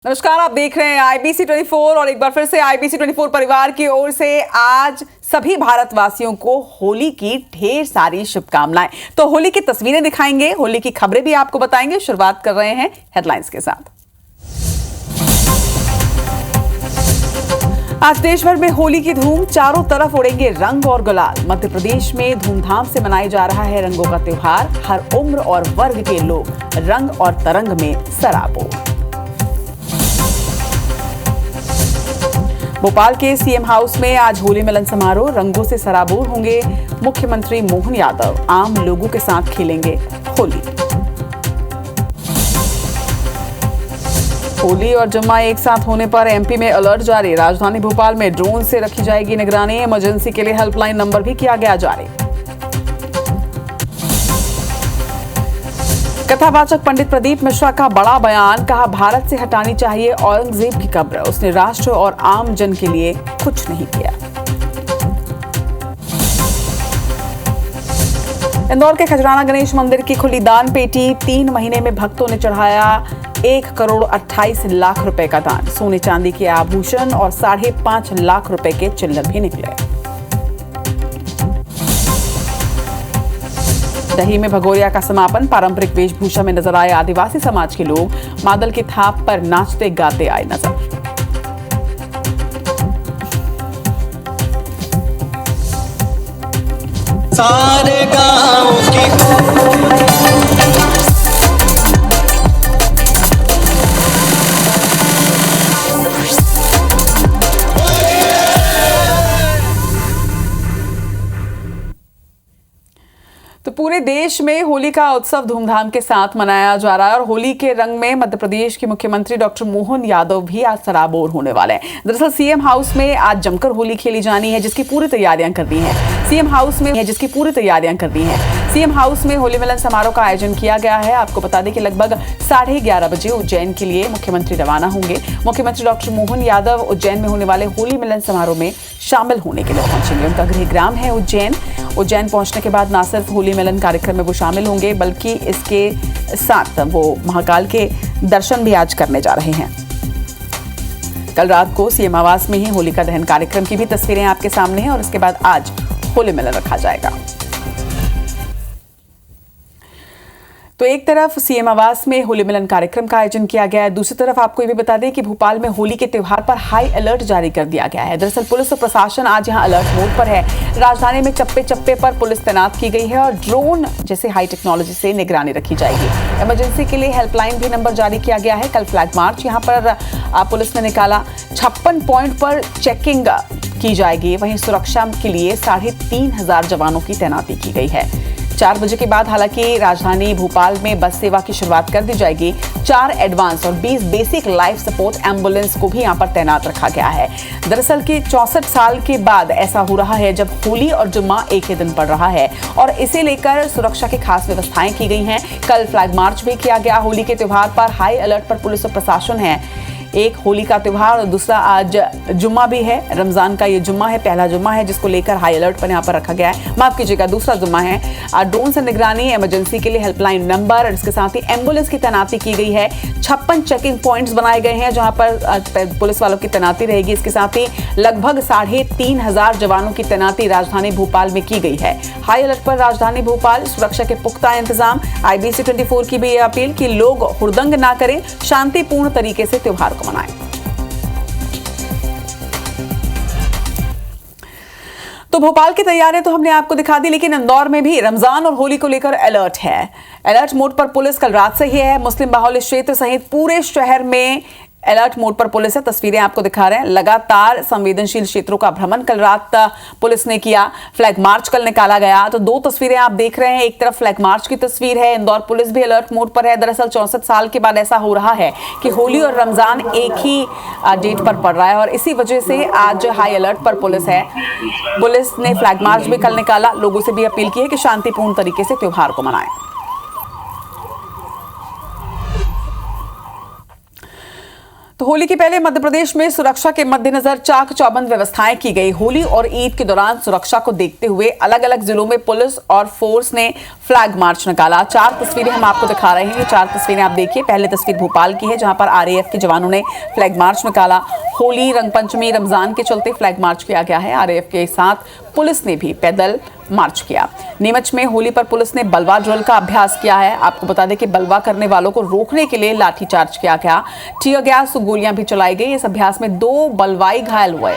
नमस्कार, आप देख रहे हैं IBC 24 और एक बार फिर से IBC 24 परिवार की ओर से आज सभी भारतवासियों को होली की ढेर सारी शुभकामनाएं। तो होली की तस्वीरें दिखाएंगे, होली की खबरें भी आपको बताएंगे। शुरुआत कर रहे हैं हेडलाइंस के साथ। आज देश भर में होली की धूम, चारों तरफ उड़ेंगे रंग और गुलाल। मध्य प्रदेश में धूमधाम से मनाया जा रहा है रंगों का त्योहार। हर उम्र और वर्ग के लोग रंग और तरंग में सराबोर। भोपाल के सीएम हाउस में आज होली मिलन समारोह, रंगों से सराबोर होंगे मुख्यमंत्री मोहन यादव। आम लोगों के साथ खेलेंगे होली। होली और जुम्मा एक साथ होने पर एमपी में अलर्ट जारी। राजधानी भोपाल में ड्रोन से रखी जाएगी निगरानी। इमरजेंसी के लिए हेल्पलाइन नंबर भी किया गया जारी। कथावाचक पंडित प्रदीप मिश्रा का बड़ा बयान, कहा भारत से हटानी चाहिए औरंगजेब की कब्र। उसने राष्ट्र और आम जन के लिए कुछ नहीं किया। इंदौर के खजराना गणेश मंदिर की खुली दान पेटी। 3 महीने में भक्तों ने चढ़ाया 1,28,00,000 रुपए का दान। सोने चांदी के आभूषण और 5.5 लाख रुपए के चिल्लर भी निकले। दही में भगोरिया का समापन, पारंपरिक वेशभूषा में नजर आए आदिवासी समाज के लोग। मादल की थाप पर नाचते गाते आए नजर। सारे गांव की तो पूरे देश में होली का उत्सव धूमधाम के साथ मनाया जा रहा है और होली के रंग में मध्य प्रदेश के मुख्यमंत्री डॉक्टर मोहन यादव भी आज सराबोर होने वाले हैं। दरअसल सीएम हाउस में आज जमकर होली खेली जानी है, जिसकी पूरी तैयारियां कर दी हैं। सीएम हाउस में होली मिलन समारोह का आयोजन किया गया है। आपको बता दें कि लगभग 11:30 बजे उज्जैन के लिए मुख्यमंत्री रवाना होंगे। मुख्यमंत्री डॉक्टर मोहन यादव उज्जैन में होने वाले होली मिलन समारोह में शामिल होने के लिए पहुंचेंगे। उनका गृहग्राम है उज्जैन पहुंचने के बाद न सिर्फ होली मिलन कार्यक्रम में वो शामिल होंगे, बल्कि इसके साथ वो महाकाल के दर्शन भी आज करने जा रहे हैं। कल रात को सीएम आवास में ही होलिका दहन कार्यक्रम की भी तस्वीरें आपके सामने हैं और इसके बाद आज होली मिलन रखा जाएगा। तो एक तरफ सीएम आवास में होली मिलन कार्यक्रम का आयोजन किया गया है, दूसरी तरफ आपको ये भी बता दें कि भोपाल में होली के त्योहार पर हाई अलर्ट जारी कर दिया गया है। दरअसल पुलिस और प्रशासन आज यहां अलर्ट मोड पर है। राजधानी में चप्पे चप्पे पर पुलिस तैनात की गई है और ड्रोन जैसे हाई टेक्नोलॉजी से निगरानी रखी जाएगी। इमरजेंसी के लिए हेल्पलाइन भी नंबर जारी किया गया है। कल फ्लैग मार्च यहां पर पुलिस ने निकाला। 56 पॉइंट पर चेकिंग की जाएगी। वहीं सुरक्षा के लिए 3,500 जवानों की तैनाती की गई है। 4 बजे के बाद हालांकि राजधानी भोपाल में बस सेवा की शुरुआत कर दी जाएगी। 4 एडवांस और 20 बेसिक लाइफ सपोर्ट एम्बुलेंस को भी यहां पर तैनात रखा गया है। दरअसल कि 64 साल के बाद ऐसा हो रहा है जब होली और जुम्मा एक ही दिन पड़ रहा है और इसे लेकर सुरक्षा की खास व्यवस्थाएं की गई हैं। कल फ्लैग मार्च भी किया गया। होली के त्योहार पर हाई अलर्ट पर पुलिस और प्रशासन है। एक होली का त्योहार और दूसरा आज जुम्मा भी है। रमजान का ये जुम्मा है, पहला जुम्मा है, जिसको लेकर हाई अलर्ट पर यहाँ पर रखा गया है। माफ कीजिएगा, दूसरा जुम्मा है। ड्रोन से निगरानी, इमरजेंसी के लिए हेल्पलाइन नंबर और इसके साथ ही एम्बुलेंस की तैनाती की गई है। 56 चेकिंग पॉइंट्स बनाए गए हैं जहां पर पुलिस वालों की तैनाती रहेगी। इसके साथ ही लगभग 3,500 जवानों की तैनाती राजधानी भोपाल में की गई है। हाई अलर्ट पर राजधानी भोपाल, सुरक्षा के पुख्ता इंतजाम। IBC 24 की भी अपील कि लोग हुड़दंग ना करें, शांतिपूर्ण तरीके से त्योहार मनाएं। तो भोपाल की तैयारियां तो हमने आपको दिखा दी, लेकिन इंदौर में भी रमजान और होली को लेकर अलर्ट है। अलर्ट मोड पर पुलिस कल रात से ही है। मुस्लिम बाहुल्य क्षेत्र सहित पूरे शहर में अलर्ट मोड पर पुलिस है। तस्वीरें आपको दिखा रहे हैं। लगातार संवेदनशील क्षेत्रों का भ्रमण कल रात पुलिस ने किया। फ्लैग मार्च कल निकाला गया। तो 2 तस्वीरें आप देख रहे हैं। एक तरफ फ्लैग मार्च की तस्वीर है। इंदौर पुलिस भी अलर्ट मोड पर है। दरअसल 64 साल के बाद ऐसा हो रहा है कि होली और रमजान एक ही डेट पर पड़ रहा है और इसी वजह से आज हाई अलर्ट पर पुलिस है। पुलिस ने फ्लैग मार्च भी कल निकाला। लोगों से भी अपील की है कि शांतिपूर्ण तरीके से त्योहार को मनाएं। तो होली के पहले मध्य प्रदेश में सुरक्षा के मद्देनजर चाक चौबंद व्यवस्थाएं की गई। होली और ईद के दौरान सुरक्षा को देखते हुए अलग अलग जिलों में पुलिस और फोर्स ने फ्लैग मार्च निकाला। 4 तस्वीरें हम आपको दिखा रहे हैं। ये 4 तस्वीरें आप देखिए। पहले तस्वीर भोपाल की है, जहां पर आरएएफ के जवानों ने फ्लैग मार्च निकाला। होली, रंगपंचमी, रमजान के चलते फ्लैग मार्च किया गया है। आरएएफ के साथ पुलिस ने भी पैदल मार्च किया। नीमच में होली पर पुलिस ने बलवा ड्रिल का अभ्यास किया है। आपको बता दें कि बलवा करने वालों को रोकने के लिए लाठीचार्ज किया गया। टीयर गैस गोलियां भी चलाई गई। इस अभ्यास में 2 बलवाई घायल हुए।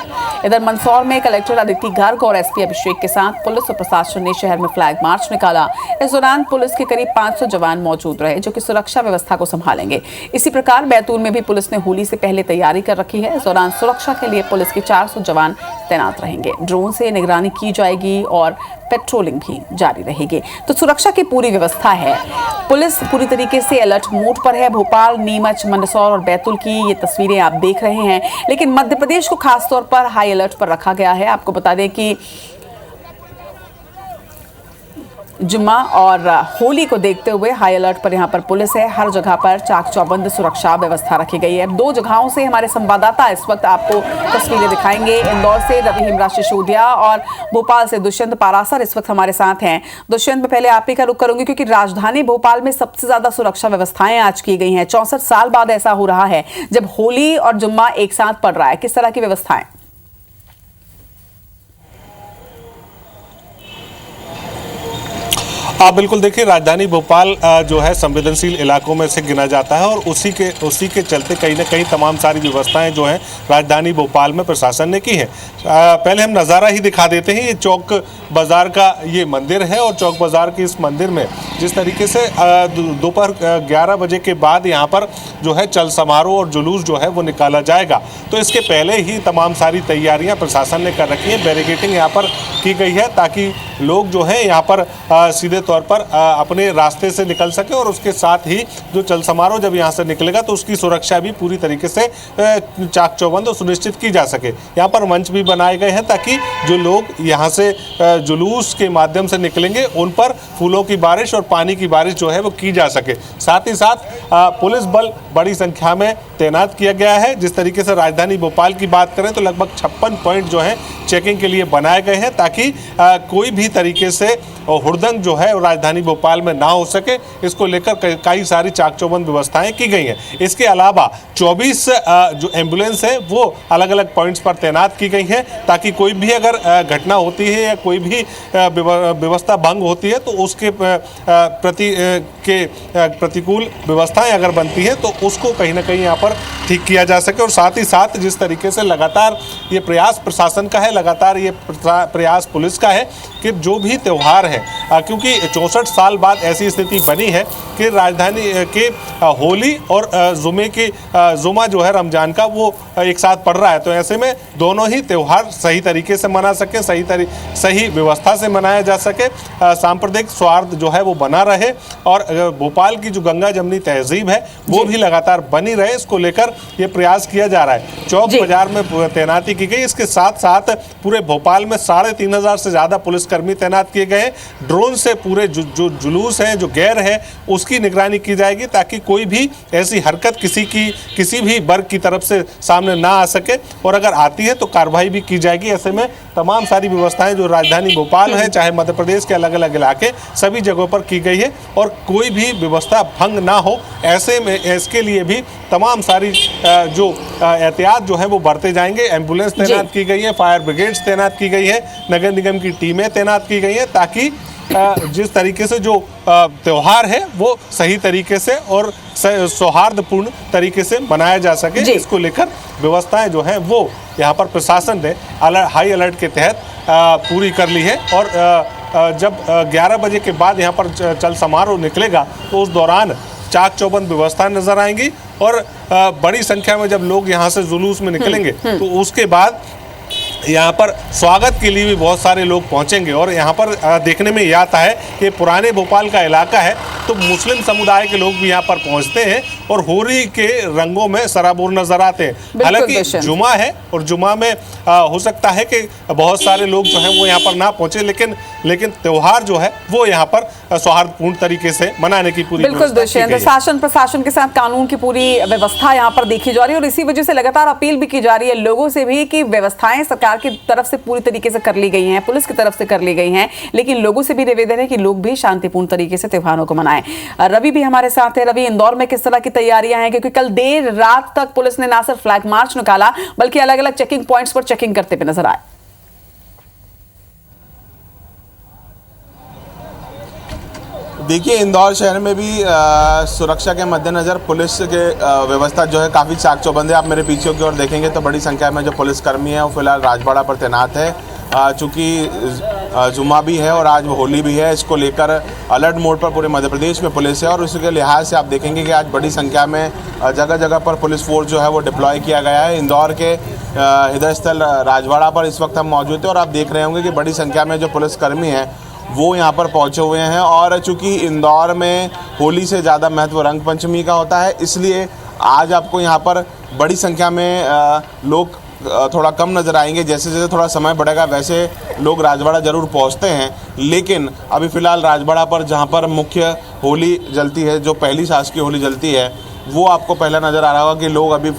इधर मंदसौर में कलेक्टर अदिति गर्ग और एसपी अभिषेक के साथ पुलिस और प्रशासन ने शहर में फ्लैग मार्च निकाला। इस दौरान पुलिस के करीब 500 जवान मौजूद रहे, जो कि सुरक्षा व्यवस्था को संभालेंगे। इसी प्रकार बैतूल में भी पुलिस ने होली से पहले तैयारी कर रखी है। इस दौरान सुरक्षा के लिए पुलिस के 400 जवान तैनात रहेंगे। ड्रोन से निगरानी की जाएगी और पेट्रोलिंग भी जारी रहेगी। तो सुरक्षा की पूरी व्यवस्था है। पुलिस पूरी तरीके से अलर्ट मोड पर है। भोपाल, नीमच, मंदसौर और बैतूल की ये तस्वीरें आप देख रहे हैं। लेकिन मध्य प्रदेश को खासतौर पर हाई अलर्ट पर रखा गया है। आपको बता दें कि जुम्मा और होली को देखते हुए हाई अलर्ट पर यहां पर पुलिस है। हर जगह पर चाक चौबंद सुरक्षा व्यवस्था रखी गई है। 2 जगहों से हमारे संवाददाता इस वक्त आपको तस्वीरें दिखाएंगे। इंदौर से रवि हिमराज सिसोदिया और भोपाल से दुष्यंत पारासर इस वक्त हमारे साथ हैं। दुष्यंत, मैं पहले आप ही का रुख करूंगी, क्योंकि राजधानी भोपाल में सबसे ज्यादा सुरक्षा व्यवस्थाएं आज की गई हैं। 64 साल बाद ऐसा हो रहा है जब होली और जुम्मा एक साथ पड़ रहा है। किस तरह की व्यवस्थाएं? आप बिल्कुल देखिए, राजधानी भोपाल जो है संवेदनशील इलाकों में से गिना जाता है और उसी के चलते कहीं ना कहीं तमाम सारी व्यवस्थाएं जो हैं राजधानी भोपाल में प्रशासन ने की है। पहले हम नज़ारा ही दिखा देते हैं। ये चौक बाज़ार का ये मंदिर है और चौक बाज़ार के इस मंदिर में जिस तरीके से दोपहर 11 बजे के बाद यहाँ पर जो है चल समारोह और जुलूस जो है वो निकाला जाएगा। तो इसके पहले ही तमाम सारी तैयारियाँ प्रशासन ने कर रखी हैं। बैरिकेडिंग यहाँ पर की गई है ताकि लोग जो हैं यहाँ पर सीधे तौर पर अपने रास्ते से निकल सके और उसके साथ ही जो चल समारोह जब यहाँ से निकलेगा तो उसकी सुरक्षा भी पूरी तरीके से चाक चौबंद और सुनिश्चित की जा सके। यहाँ पर मंच भी बनाए गए हैं ताकि जो लोग यहाँ से जुलूस के माध्यम से निकलेंगे उन पर फूलों की बारिश और पानी की बारिश जो है वो की जा सके। साथ ही साथ पुलिस बल बड़ी संख्या में तैनात किया गया है। जिस तरीके से राजधानी भोपाल की बात करें तो लगभग 56 पॉइंट जो हैं चेकिंग के लिए बनाए गए हैं ताकि कोई भी तरीके से हुड़दंग जो है राजधानी भोपाल में ना हो सके। इसको लेकर कई सारी चाक चौबंद व्यवस्थाएं की गई हैं। इसके अलावा 24 जो एम्बुलेंस है वो अलग अलग पॉइंट्स पर तैनात की गई हैं ताकि कोई भी अगर घटना होती है या कोई भी व्यवस्था भंग होती है तो उसके प्रतिकूल व्यवस्थाएं अगर बनती हैं तो उसको कहीं ना कहीं यहाँ पर ठीक किया जा सके। और साथ ही साथ जिस तरीके से लगातार ये प्रयास प्रशासन का है, लगातार ये प्रयास पुलिस का है कि जो भी त्यौहार है, क्योंकि 64 साल बाद ऐसी स्थिति बनी है कि राजधानी के होली और जुमा जो है रमजान का वो एक साथ पड़ रहा है। तो ऐसे में दोनों ही त्यौहार सही तरीके से मना सके, सही व्यवस्था से मनाया जा सके, सांप्रदायिक सौहार्द जो है वो बना रहे और भोपाल की जो गंगा जमनी तहजीब है वो भी लगातार बनी रहे। इसको लेकर ये प्रयास किया जा रहा है। चौक बाजार में तैनाती की गई। इसके साथ साथ पूरे भोपाल में 3500 से ज़्यादा पुलिसकर्मी तैनात किए गए हैं। ड्रोन से पूरे जो जुलूस हैं, जो गैर है, उसकी निगरानी की जाएगी ताकि कोई भी ऐसी हरकत किसी भी वर्ग की तरफ से सामने ना आ सके और अगर आती है तो कार्रवाई भी की जाएगी। ऐसे में तमाम सारी व्यवस्थाएं जो राजधानी भोपाल है, चाहे मध्य प्रदेश के अलग अलग इलाके, सभी जगहों पर की गई है और कोई भी व्यवस्था भंग ना हो, ऐसे में इसके लिए भी तमाम सारी जो एहतियात जो है वो बढ़ते जाएंगे। एम्बुलेंस तैनात की गई है, फायर ब्रिगेड्स तैनात की गई है, नगर निगम की टीमें तैनात की गई हैं ताकि जिस तरीके से जो त्यौहार है वो सही तरीके से और सौहार्दपूर्ण तरीके से मनाया जा सके। इसको लेकर व्यवस्थाएं जो हैं वो यहाँ पर प्रशासन ने हाई अलर्ट के तहत पूरी कर ली है और जब 11 बजे के बाद यहाँ पर चल समारोह निकलेगा तो उस दौरान चाक चौबंद व्यवस्था नजर आएंगी और बड़ी संख्या में जब लोग यहाँ से जुलूस में निकलेंगे तो उसके बाद यहाँ पर स्वागत के लिए भी बहुत सारे लोग पहुँचेंगे। और यहाँ पर देखने में यह आता है कि पुराने भोपाल का इलाका है तो मुस्लिम समुदाय के लोग भी यहाँ पर पहुँचते हैं और होली के रंगों में सराबोर नजर आते हैं। हालांकि जुमा है और जुमा में हो सकता है कि बहुत सारे लोग जो हैं वो यहाँ पर ना पहुंचे, लेकिन त्योहार जो है वो यहाँ पर सौहार्दपूर्ण तरीके से मनाने की पूरी बिल्कुल दुष्यंत, शासन प्रशासन के साथ कानून की पूरी व्यवस्था यहाँ पर देखी जा रही है और इसी वजह से लगातार अपील भी की जा रही है लोगों से भी कि व्यवस्थाएं सरकार की तरफ से पूरी तरीके से कर ली गई हैं, पुलिस की तरफ से कर ली गई हैं, लेकिन लोगों से भी निवेदन है कि लोग भी शांतिपूर्ण तरीके से त्योहारों को मनाएं। रवि भी हमारे साथ है। रवि, इंदौर में किस तरह की तैयारियां हैं, क्योंकि कल देर रात तक पुलिस ने ना सिर्फ फ्लैग मार्च निकाला बल्कि अलग अलग चेकिंग पॉइंट्स पर चेकिंग करते हुए नजर आए। देखिए, इंदौर शहर में भी सुरक्षा के मद्देनज़र पुलिस के व्यवस्था जो है काफ़ी चाक चौबंद है। आप मेरे पीछे की ओर देखेंगे तो बड़ी संख्या में जो पुलिसकर्मी है वो फिलहाल राजबाड़ा पर तैनात है। चूँकि जुमा भी है और आज होली भी है, इसको लेकर अलर्ट मोड पर पूरे मध्य प्रदेश में पुलिस है और उसके लिहाज से आप देखेंगे कि आज बड़ी संख्या में जगह जगह पर पुलिस फोर्स जो है वो डिप्लॉय किया गया है। इंदौर के हृदय स्थल राजबाड़ा पर इस वक्त हम मौजूद हैं और आप देख रहे होंगे कि बड़ी संख्या में जो पुलिसकर्मी हैं वो यहाँ पर पहुँचे हुए हैं। और चूँकि इंदौर में होली से ज़्यादा महत्व रंग पंचमी का होता है, इसलिए आज आपको यहाँ पर बड़ी संख्या में लोग थोड़ा कम नज़र आएंगे। जैसे जैसे थोड़ा समय बढ़ेगा वैसे लोग राजबाड़ा ज़रूर पहुँचते हैं, लेकिन अभी फ़िलहाल राजबाड़ा पर जहाँ पर मुख्य होली जलती है, जो पहली शासकीय होली जलती है, वो आपको पहला नज़र आ रहा होगा कि लोग अभी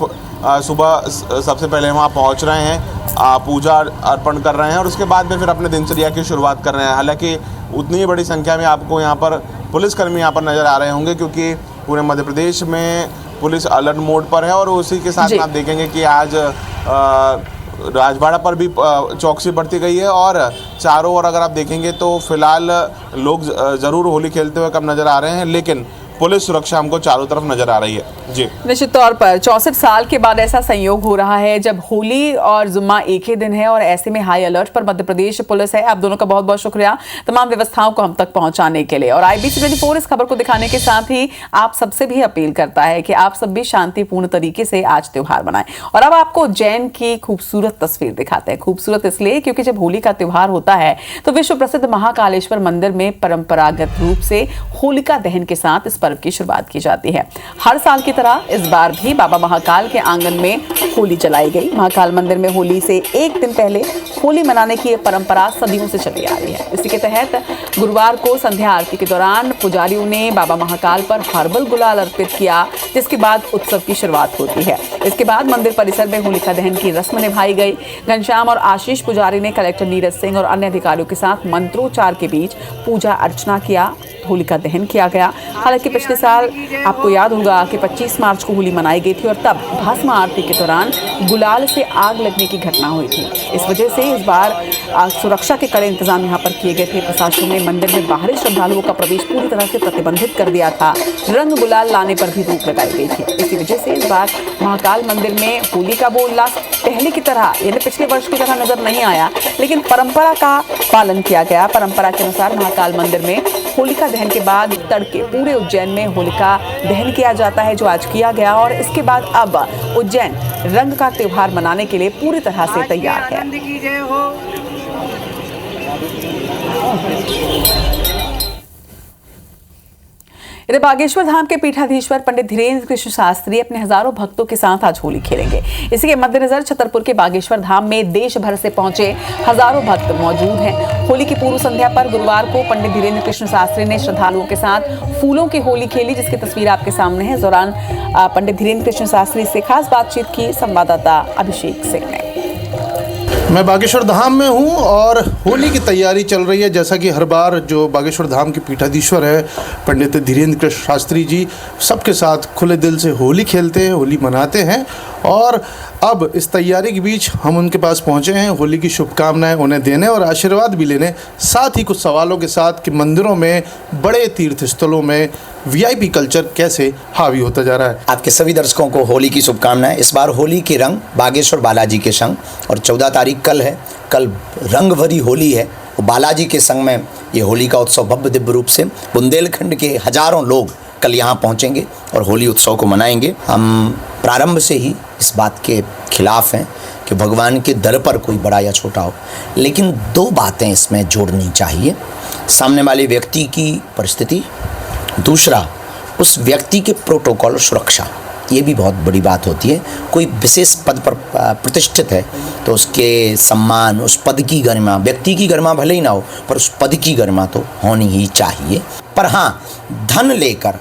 सुबह सबसे पहले वहाँ पहुँच रहे हैं, पूजा अर्पण कर रहे हैं और उसके बाद में फिर अपने दिनचर्या की शुरुआत कर रहे हैं। हालांकि उतनी ही बड़ी संख्या में आपको यहाँ पर पुलिसकर्मी यहाँ पर नज़र आ रहे होंगे, क्योंकि पूरे मध्य प्रदेश में पुलिस अलर्ट मोड पर है और उसी के साथ आप देखेंगे कि आज राजबाड़ा पर भी चौकसी बढ़ती गई है और चारों ओर अगर आप देखेंगे तो फिलहाल लोग ज़रूर होली खेलते हुए कम नज़र आ रहे हैं, लेकिन पुलिस सुरक्षा हमको चारों तरफ नजर आ रही है। जी, निश्चित तौर पर 64 साल के बाद ऐसा संयोग हो रहा है जब होली और जुम्मा एक ही दिन है और ऐसे में हाई अलर्ट पर मध्य प्रदेश पुलिस है। आप दोनों का बहुत बहुत शुक्रिया तमाम व्यवस्थाओं को हम तक पहुंचाने के लिए। और IBC 24 इस खबर को दिखाने के साथ ही आप सबसे भी अपील करता है कि आप सब भी शांतिपूर्ण तरीके से आज त्योहार मनाएं। और अब आपको उज्जैन की खूबसूरत तस्वीर दिखाते हैं। खूबसूरत इसलिए क्योंकि जब होली का त्योहार होता है तो विश्व प्रसिद्ध महाकालेश्वर मंदिर में परंपरागत रूप से होलिका दहन के साथ इस पर्व की शुरुआत की जाती है। हर साल की तरह इस बार भी बाबा महाकाल के आंगन में होली जलाई गई। महाकाल मंदिर में होली से एक दिन पहले होली मनाने की परंपरा सदियों से चली आ रही है। इसी के तहत गुरुवार को संध्या आरती के दौरान पुजारियों ने बाबा महाकाल पर हर्बल गुलाल अर्पित किया, जिसके बाद उत्सव की शुरुआत होती है। इसके बाद मंदिर परिसर में होलिका दहन की रस्म निभाई गई। घनश्याम और आशीष पुजारी ने कलेक्टर नीरज सिंह और अन्य अधिकारियों के साथ मंत्रोच्चार के बीच पूजा अर्चना किया, होलिका दहन किया गया। हालांकि पिछले साल आपको याद होगा कि 25 मार्च को होली मनाई गई थी और तब भस्म आरती के दौरान गुलाल से आग लगने की घटना हुई थी। इस वजह से इस बार सुरक्षा के कड़े इंतजाम यहाँ पर किए गए थे। प्रशासन ने मंदिर में बाहरी श्रद्धालुओं का प्रवेश पूरी तरह से प्रतिबंधित कर दिया था। रंग गुलाल लाने पर भी रोक लगाई गई थी। इसी वजह से इस बार महाकाल मंदिर में होली का वो उल्लास पहले की तरह यानी पिछले वर्ष की तरह नजर नहीं आया, लेकिन परंपरा का पालन किया गया। परंपरा के अनुसार महाकाल मंदिर में होलिका दहन के बाद तड़के पूरे उज्जैन में होलिका दहन किया जाता है, जो आज किया गया। और इसके बाद अब उज्जैन रंग का त्योहार मनाने के लिए पूरी तरह से तैयार है। इधर बागेश्वर धाम के पीठाधीश्वर पंडित धीरेन्द्र कृष्ण शास्त्री अपने हजारों भक्तों के साथ आज होली खेलेंगे। इसी के मद्देनजर छतरपुर के बागेश्वर धाम में देश भर से पहुंचे हजारों भक्त मौजूद हैं। होली की पूर्व संध्या पर गुरुवार को पंडित धीरेन्द्र कृष्ण शास्त्री ने श्रद्धालुओं के साथ फूलों की होली खेली, जिसकी तस्वीर आपके सामने है। इस दौरान पंडित धीरेन्द्र कृष्ण शास्त्री से खास बातचीत की संवाददाता अभिषेक सिंह ने। मैं बागेश्वर धाम में हूं और होली की तैयारी चल रही है। जैसा कि हर बार जो बागेश्वर धाम के पीठाधीश्वर है पंडित धीरेन्द्र कृष्ण शास्त्री जी सबके साथ खुले दिल से होली खेलते हैं, होली मनाते हैं। और अब इस तैयारी के बीच हम उनके पास पहुंचे हैं होली की शुभकामनाएं उन्हें देने और आशीर्वाद भी लेने, साथ ही कुछ सवालों के साथ कि मंदिरों में, बड़े तीर्थ स्थलों में VIP कल्चर कैसे हावी होता जा रहा है। आपके सभी दर्शकों को होली की शुभकामनाएं। इस बार होली के रंग बागेश्वर बालाजी के संग, और 14 तारीख कल है। कल रंग भरी होली है। बालाजी के संग में ये होली का उत्सव भव्य दिव्य रूप से बुंदेलखंड के हजारों लोग कल यहाँ पहुँचेंगे और होली उत्सव को मनाएंगे। हम प्रारंभ से ही इस बात के खिलाफ हैं कि भगवान के दर पर कोई बड़ा या छोटा हो, लेकिन 2 बातें इसमें जोड़नी चाहिए। सामने वाले व्यक्ति की परिस्थिति, दूसरा उस व्यक्ति के प्रोटोकॉल सुरक्षा, ये भी बहुत बड़ी बात होती है। कोई विशेष पद पर प्रतिष्ठित है तो उसके सम्मान, उस पद की गरिमा, व्यक्ति की गरिमा भले ही ना हो पर उस पद की गरिमा तो होनी ही चाहिए। पर हाँ, धन लेकर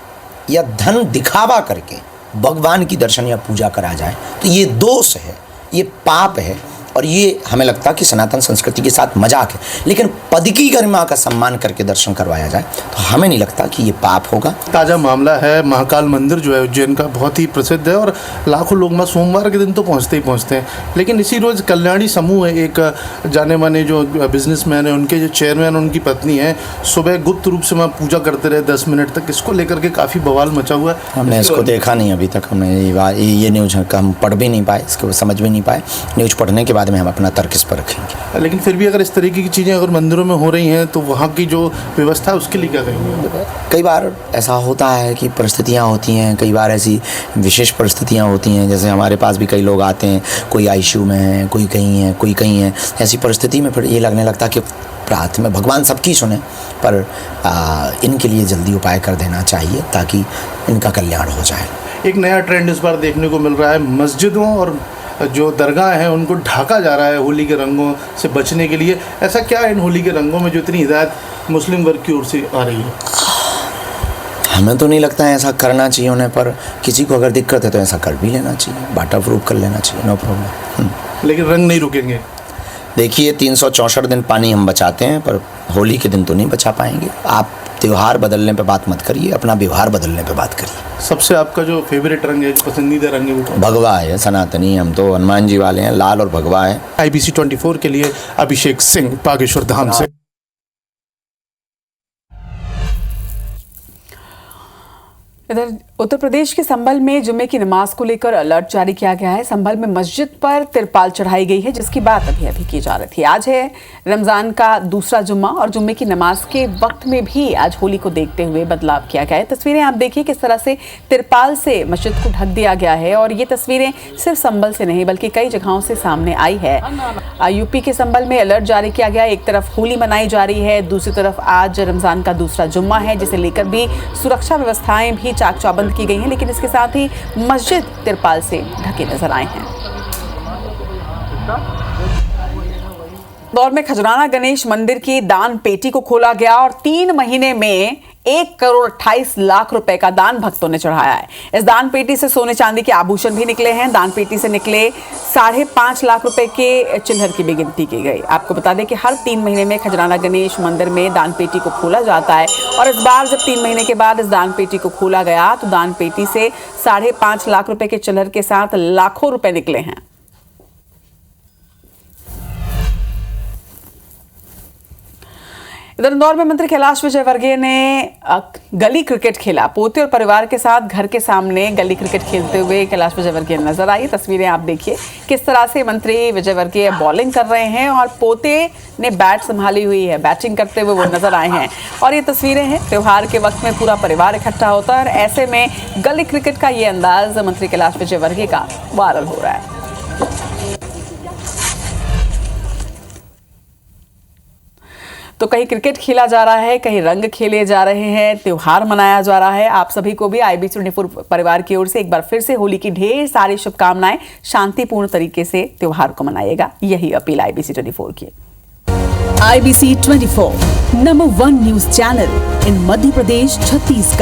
या धन दिखावा करके भगवान की दर्शन या पूजा करा जाए तो ये दोष है, ये पाप है और ये हमें लगता है कि सनातन संस्कृति के साथ मजाक है। लेकिन पद की गरिमा का सम्मान करके दर्शन करवाया जाए तो हमें नहीं लगता कि ये पाप होगा। ताज़ा मामला है, महाकाल मंदिर जो है उज्जैन का बहुत ही प्रसिद्ध है और लाखों लोग वहाँ सोमवार के दिन तो पहुँचते ही पहुँचते हैं। लेकिन इसी रोज़ कल्याणी समूह है, एक जाने माने जो बिजनेसमैन है, उनके जो चेयरमैन उनकी पत्नी है, सुबह गुप्त रूप से वहाँ पूजा करते रहे 10 मिनट तक। इसको लेकर के काफ़ी बवाल मचा हुआ है। हमने इसको देखा नहीं अभी तक, हमने ये न्यूज़ हम पढ़ भी नहीं पाए, इसको समझ भी नहीं पाए। न्यूज़ पढ़ने के बाद में हम अपना तर्क इस पर रखेंगे। लेकिन फिर भी अगर इस तरीके की चीज़ें अगर मंदिरों में हो रही हैं तो वहाँ की जो व्यवस्था है उसके लिए क्या कहेंगे? कई बार ऐसा होता है कि परिस्थितियाँ होती हैं, कई बार ऐसी विशेष परिस्थितियाँ होती हैं, जैसे हमारे पास भी कई लोग आते हैं, कोई आईसीयू में है, कोई कहीं है। ऐसी परिस्थिति में फिर ये लगने लगता कि प्रार्थना में भगवान सबकी सुने, पर इनके लिए जल्दी उपाय कर देना चाहिए ताकि इनका कल्याण हो जाए। एक नया ट्रेंड इस बार देखने को मिल रहा है, मस्जिदों और जो दरगाह हैं उनको ढका जा रहा है होली के रंगों से बचने के लिए। ऐसा क्या है इन होली के रंगों में जो इतनी हिदायत मुस्लिम वर्ग की ओर से आ रही है? हमें तो नहीं लगता है ऐसा करना चाहिए उन्हें, पर किसी को अगर दिक्कत है तो ऐसा कर भी लेना चाहिए, वाटर प्रूफ कर लेना चाहिए, नो प्रॉब्लम। लेकिन रंग नहीं रुकेंगे। देखिए 364 दिन पानी हम बचाते हैं, पर होली के दिन तो नहीं बचा पाएंगे। आप त्यौहार बदलने पे बात मत करिए, अपना व्यवहार बदलने पे बात करिए। सबसे आपका जो फेवरेट रंग है, जो पसंदीदा रंग है, वो भगवा है, सनातनी। हम तो हनुमान जी वाले हैं, लाल और भगवा है। IBC 24 के लिए अभिषेक सिंह, बागेश्वर धाम से। इधर उत्तर प्रदेश के संभल में जुम्मे की नमाज को लेकर अलर्ट जारी किया गया है। संभल में मस्जिद पर तिरपाल चढ़ाई गई है, जिसकी बात अभी की जा रही थी। आज है रमजान का दूसरा जुम्मा और जुम्मे की नमाज के वक्त में भी आज होली को देखते हुए बदलाव किया गया है। तस्वीरें आप देखिए किस तरह से तिरपाल से मस्जिद को ढक दिया गया है और ये तस्वीरें सिर्फ संभल से नहीं बल्कि कई जगहों से सामने आई है। यूपी के संभल में अलर्ट जारी किया गया है। एक तरफ होली मनाई जा रही है, दूसरी तरफ आज रमजान का दूसरा जुम्मा है, जिसे लेकर भी सुरक्षा व्यवस्थाएं भी चाक चौबंद की गई हैं, लेकिन इसके साथ ही मस्जिद तिरपाल से ढके नजर आए हैं। दौर में खजराना गणेश मंदिर की दान पेटी को खोला गया और 3 महीने में 1,28,00,000 रुपए का दान भक्तों ने चढ़ाया है। इस दान पेटी से सोने चांदी के आभूषण भी निकले हैं। दान पेटी से निकले 5.5 लाख रुपए के चिल्लर की भी गिनती की गई। आपको बता दें कि हर 3 महीने में खजराना गणेश मंदिर में दान पेटी को खोला जाता है और इस बार जब 3 महीने के बाद इस दान पेटी को खोला गया तो दान पेटी से 5.5 लाख रुपए के चिल्लर के साथ लाखों रुपए निकले हैं। इधर इंदौर में मंत्री कैलाश विजयवर्गीय ने गली क्रिकेट खेला। पोते और परिवार के साथ घर के सामने गली क्रिकेट खेलते हुए कैलाश विजयवर्गीय नजर आई। तस्वीरें आप देखिए किस तरह से मंत्री विजयवर्गीय बॉलिंग कर रहे हैं और पोते ने बैट संभाली हुई है, बैटिंग करते हुए वो नजर आए हैं। और ये तस्वीरें हैं त्योहार के वक्त में पूरा परिवार इकट्ठा होता है और ऐसे में गली क्रिकेट का ये अंदाज मंत्री कैलाश विजयवर्गीय का वायरल हो रहा है। तो कहीं क्रिकेट खेला जा रहा है, कहीं रंग खेले जा रहे हैं, त्योहार मनाया जा रहा है। आप सभी को भी IBC 24 परिवार की ओर से एक बार फिर से होली की ढेर सारी शुभकामनाएं। शांतिपूर्ण तरीके से त्योहार को मनाइएगा, यही अपील IBC 24 की। IBC 24 number 1 news channel in Madhya Pradesh, Chhattisgarh.